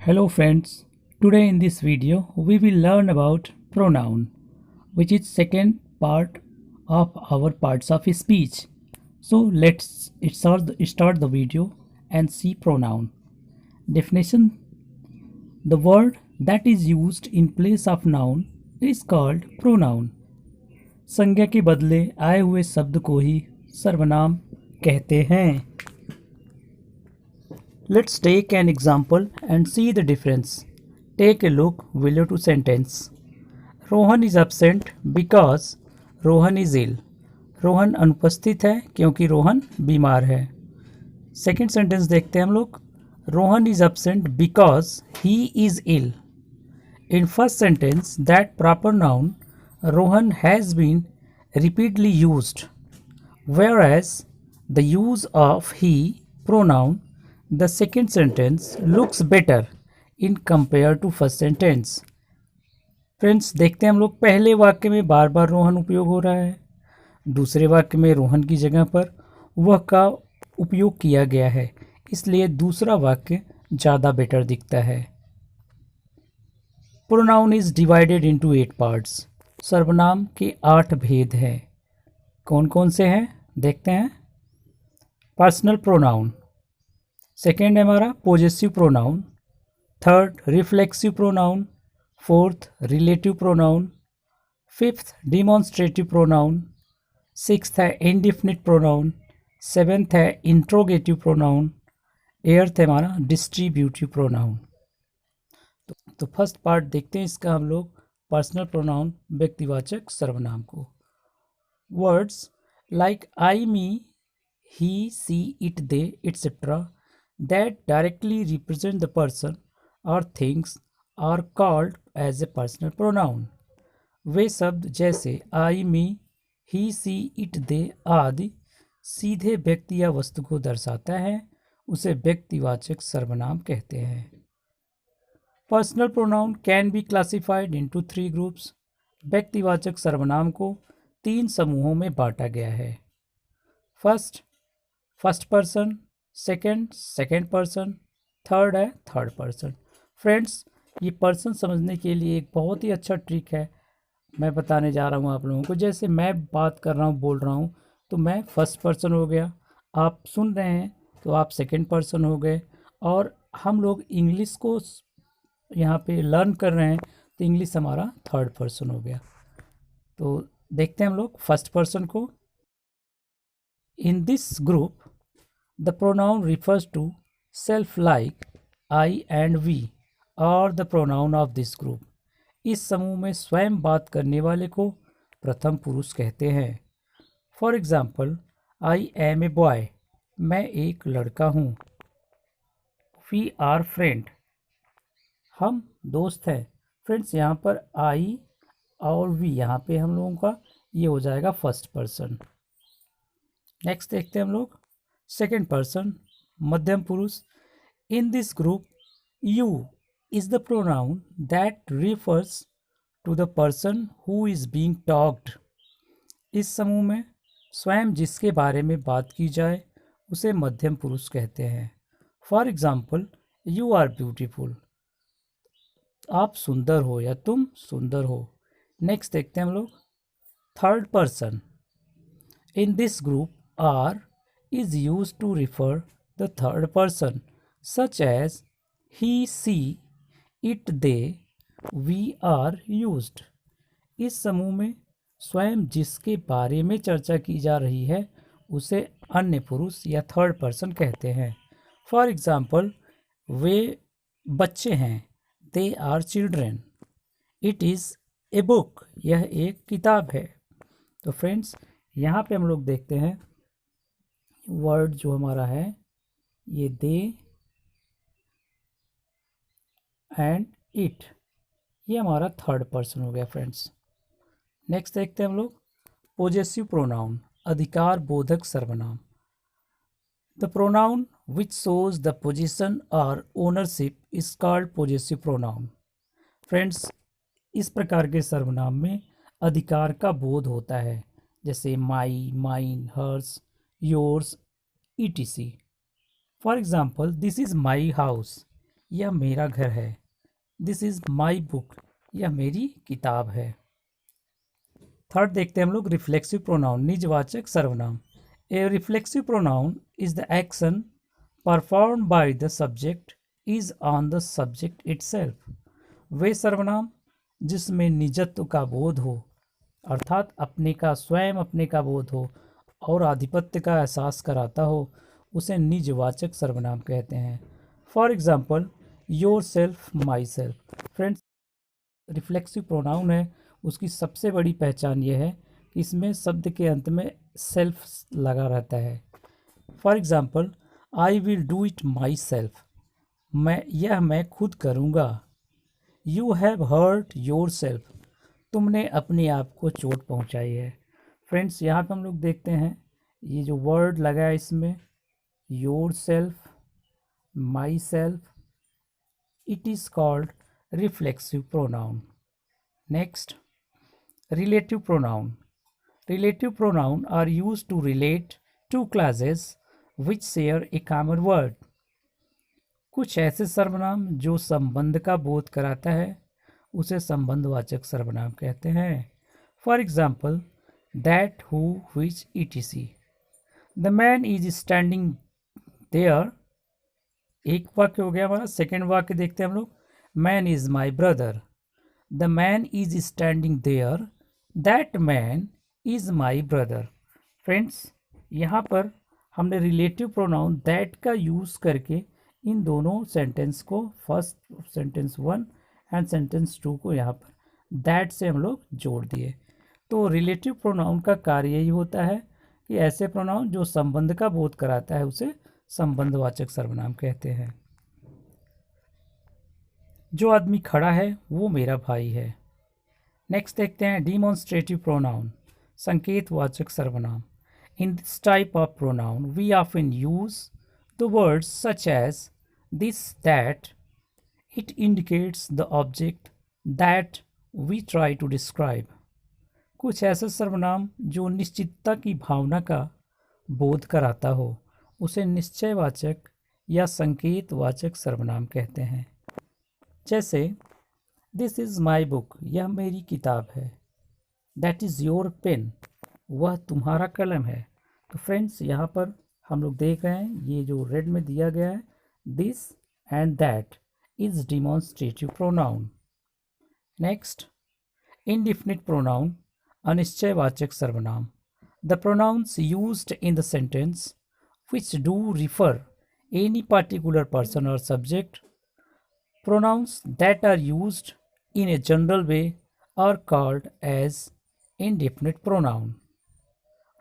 Hello friends, today in this video we will learn about pronoun, which is second part of our parts of speech. So let's start the video and see pronoun. Definition: the word that is used in place of noun is called pronoun. संज्ञा के बदले आए हुए शब्द को ही सर्वनाम कहते हैं. Let's take an example and see the difference. Take a look below to sentence. Rohan is absent because Rohan is ill. Rohan अनुपस्थित है क्योंकि रोहन बीमार है. सेकेंड सेंटेंस देखते हैं हम लोग. Rohan is absent because he is ill. In first sentence, that proper noun Rohan has been repeatedly used, whereas the use of he pronoun the second sentence looks better in compare to first sentence. Friends देखते हैं हम लोग. पहले वाक्य में बार बार रोहन उपयोग हो रहा है. दूसरे वाक्य में रोहन की जगह पर वह का उपयोग किया गया है, इसलिए दूसरा वाक्य ज़्यादा बेटर दिखता है. Pronoun is divided into 8 parts. सर्वनाम के 8 भेद हैं. कौन कौन से हैं देखते हैं. Personal pronoun. सेकेंड है हमारा possessive pronoun. Third reflexive pronoun. Fourth relative pronoun. Fifth demonstrative pronoun. Sixth है इंडिफिनिट प्रोनाउन. सेवेंथ है इंट्रोगेटिव प्रोनाउन. एट्थ है हमारा डिस्ट्रीब्यूटिव प्रोनाउन. तो फर्स्ट पार्ट देखते हैं इसका हम लोग. पर्सनल प्रोनाउन व्यक्तिवाचक सर्वनाम को. Words like I me he see it they etcetera that directly represent the person or things are called as a personal pronoun. वे शब्द जैसे आई मी ही सी इट दे आदि सीधे व्यक्ति या वस्तु को दर्शाता है, उसे व्यक्तिवाचक सर्वनाम कहते हैं. Personal pronoun can be classified into 3 groups. व्यक्तिवाचक सर्वनाम को 3 समूहों में बांटा गया है. First person, second person, third है थर्ड पर्सन. फ्रेंड्स ये पर्सन समझने के लिए एक बहुत ही अच्छा ट्रिक है मैं बताने जा रहा हूँ आप लोगों को. जैसे मैं बात कर रहा हूँ, बोल रहा हूँ, तो मैं फर्स्ट पर्सन हो गया. आप सुन रहे हैं तो आप सेकेंड पर्सन हो गए. और हम लोग इंग्लिश को यहाँ पे लर्न कर रहे हैं तो इंग्लिश हमारा थर्ड पर्सन हो गया. तो देखते हैं हम लोग फर्स्ट पर्सन को. इन this group the pronoun refers to self like I and we or the pronoun of this group. इस समूह में स्वयं बात करने वाले को प्रथम पुरुष कहते हैं. For example I am a boy, मैं एक लड़का हूँ. वी आर फ्रेंड, हम दोस्त हैं. फ्रेंड्स यहाँ पर आई और वी यहाँ पे हम लोगों का ये हो जाएगा फर्स्ट पर्सन. नेक्स्ट देखते हैं हम लोग. सेकेंड पर्सन मध्यम पुरुष. In this group you is the pronoun that refers to the person who is being talked. इस समूह में स्वयं जिसके बारे में बात की जाए उसे मध्यम पुरुष कहते हैं. For example you are beautiful, आप सुंदर हो या तुम सुंदर हो. नेक्स्ट देखते हैं हम लोग. Third person. In this group are is used to refer the third person such as he, she, it, they, we are used. इस समूह में स्वयं जिसके बारे में चर्चा की जा रही है उसे अन्य पुरुष या थर्ड पर्सन कहते हैं. फॉर एग्जाम्पल वे बच्चे हैं, they are children. It is a book, यह एक किताब है. तो फ्रेंड्स यहाँ पे हम लोग देखते हैं वर्ड जो हमारा है ये दे एंड इट, ये हमारा थर्ड पर्सन हो गया. फ्रेंड्स नेक्स्ट देखते हैं हम लोग. पोजेसिव प्रोनाउन, अधिकार बोधक सर्वनाम. The pronoun which shows the position और ownership is called possessive pronoun. Friends इस प्रकार के सर्वनाम में अधिकार का बोध होता है, जैसे my, mine, hers, yours, etc. For example, this is my house. यह मेरा घर है। दिस इज़ माई बुक, यह मेरी किताब है। थर्ड देखते हैं हम लोग रिफ्लेक्सिव प्रोनाउन, निजवाचक सर्वनाम। A reflexive pronoun is the action perform by the subject is on the subject itself. वे सर्वनाम जिसमें निजत्व का बोध हो, अर्थात अपने का, स्वयं अपने का बोध हो और आधिपत्य का एहसास कराता हो, उसे निजवाचक सर्वनाम कहते हैं। For example your self, my self. Friends, reflexive pronoun है, उसकी सबसे बड़ी पहचान यह है कि इसमें शब्द के अंत में सेल्फ लगा रहता है। For example I will do it myself, मैं खुद करूँगा। You have hurt yourself, तुमने अपने आप को चोट पहुँचाई है। फ्रेंड्स, यहाँ पे हम लोग देखते हैं ये जो वर्ड लगा है इसमें, your self, my self, it is called reflexive pronoun. Next, relative pronoun. Relative pronoun are used to relate two classes which share a common word. कुछ ऐसे सर्वनाम जो संबंध का बोध कराता है, उसे संबंधवाचक सर्वनाम कहते हैं। For example that, who, which, etc. The man is standing there, एक वाक्य हो गया हमारा। सेकेंड वाक्य देखते हैं हम लोग, man is my brother. The man is standing there, that man is my brother. Friends, यहाँ पर हमने रिलेटिव प्रोनाउन दैट का यूज़ करके इन दोनों सेंटेंस को, फर्स्ट सेंटेंस 1 एंड सेंटेंस 2 को यहाँ पर दैट से हम लोग जोड़ दिए। तो रिलेटिव प्रोनाउन का कार्य यही होता है कि ऐसे प्रोनाउन जो संबंध का बोध कराता है उसे संबंधवाचक सर्वनाम कहते हैं। जो आदमी खड़ा है वो मेरा भाई है। नेक्स्ट देखते हैं डिमॉन्स्ट्रेटिव प्रोनाउन, संकेतवाचक सर्वनाम। In this type of pronoun we often use the words such as this, that. It indicates the object that we try to describe. कुछ ऐसे सर्वनाम जो निश्चितता की भावना का बोध कराता हो, उसे निश्चयवाचक या संकेतवाचक सर्वनाम कहते हैं। जैसे दिस इज़ माई बुक, यह मेरी किताब है। दैट इज़ योर पेन, वह तुम्हारा कलम है। तो फ्रेंड्स, यहाँ पर हम लोग देख रहे हैं ये जो रेड में दिया गया है, this and that is demonstrative pronoun. Next, indefinite pronoun, अनिश्चयवाचक सर्वनाम। The pronouns used in the sentence which do refer any particular person or subject. Pronouns that are used in a general way are called as indefinite pronoun.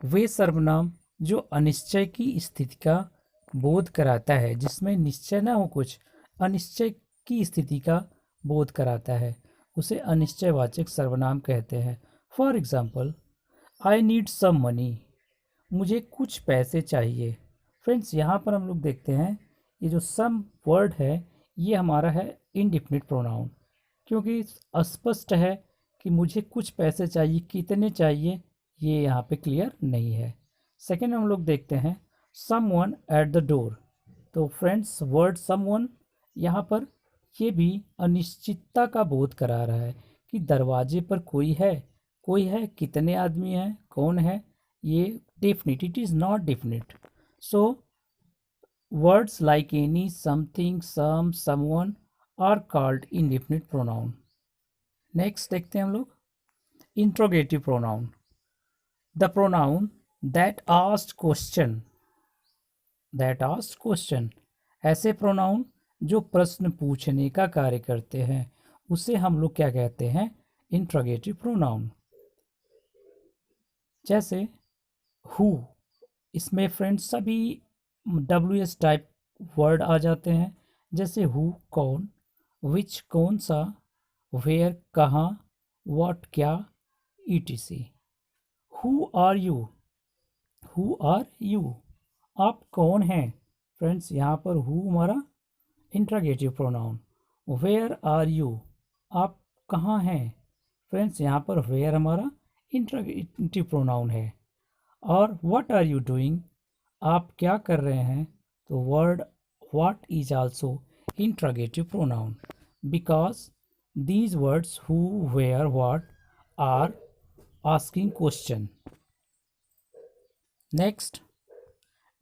वे सर्वनाम जो अनिश्चय की स्थिति का बोध कराता है, जिसमें निश्चय ना हो, कुछ अनिश्चय की स्थिति का बोध कराता है, उसे अनिश्चयवाचक सर्वनाम कहते हैं। For example I need some money, मुझे कुछ पैसे चाहिए। फ्रेंड्स, यहाँ पर हम लोग देखते हैं ये जो सम वर्ड है ये हमारा है इंडिफिनिट प्रोनाउन, क्योंकि अस्पष्ट है कि मुझे कुछ पैसे चाहिए, कितने चाहिए ये यहाँ पे क्लियर नहीं है। सेकेंड हम लोग देखते हैं समवन एट द डोर। तो फ्रेंड्स, वर्ड समवन यहाँ पर ये भी अनिश्चितता का बोध करा रहा है कि दरवाजे पर कोई है, कितने आदमी हैं, कौन है, ये definite, it is not definite. So, words like any, something, some, someone are called indefinite pronoun. Next देखते हैं हम लोग interrogative pronoun. The pronoun that asks question. ऐसे प्रोनाउन जो प्रश्न पूछने का कार्य करते हैं, उसे हम लोग क्या कहते हैं? Interrogative pronoun. जैसे हु, इसमें फ्रेंड्स सभी WS टाइप वर्ड आ जाते हैं। जैसे हु, कौन, विच, कौन सा, वेयर, कहाँ, व्हाट, क्या, etc. हु आर यू, आप कौन हैं? फ्रेंड्स, यहाँ पर हु हमारा interrogative pronoun. Where are you, आप कहाँ हैं? फ्रेंड्स, यहाँ पर वेयर हमारा इंट्रोगेटिव प्रोनाउन है। और व्हाट आर यू डूइंग, आप क्या कर रहे हैं? तो word what is also interrogative pronoun because these words who, where, what are asking question. Next,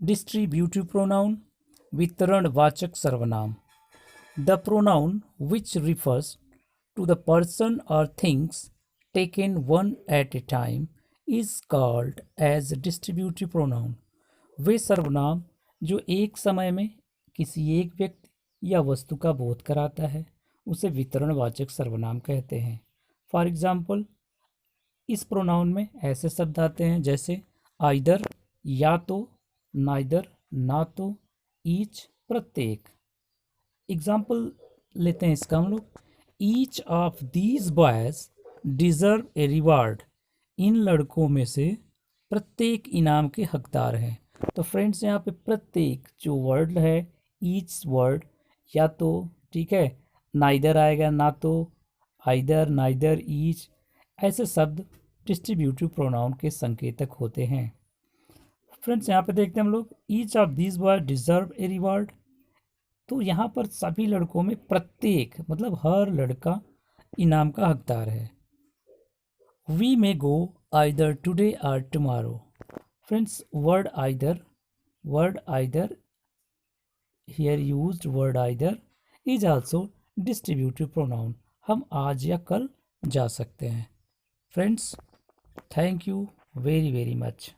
distributive pronoun, वितरणवाचक सर्वनाम, the pronoun which refers to the person or things taken one at a time is called as distributive pronoun. वे सर्वनाम जो एक समय में किसी एक व्यक्ति या वस्तु का बोध कराता है उसे वितरणवाचक सर्वनाम कहते हैं। फॉर एग्जाम्पल, इस प्रोनाउन में ऐसे शब्द आते हैं जैसे आइदर या तो, नाइदर ना तो, ईच प्रत्येक। एग्जाम्पल लेते हैं इसका हम लोग। Each of these boys deserve a reward, इन लड़कों में से प्रत्येक इनाम के हकदार हैं। तो फ्रेंड्स यहाँ पे प्रत्येक जो वर्ड है, ईच वर्ड या तो, ठीक है, नाइदर आएगा ना तो, आइदर, नाइदर, ईच, ऐसे शब्द डिस्ट्रीब्यूटिव प्रोनाउन के संकेतक होते हैं। फ्रेंड्स यहाँ पे देखते हैं हम लोग, each of these boys deserve a reward, तो यहाँ पर सभी लड़कों में प्रत्येक मतलब हर लड़का इनाम का हकदार है। We may go either today और tomorrow. Friends, word either here used word either is also distributive pronoun, हम आज या कल जा सकते हैं। Friends, thank you very very much.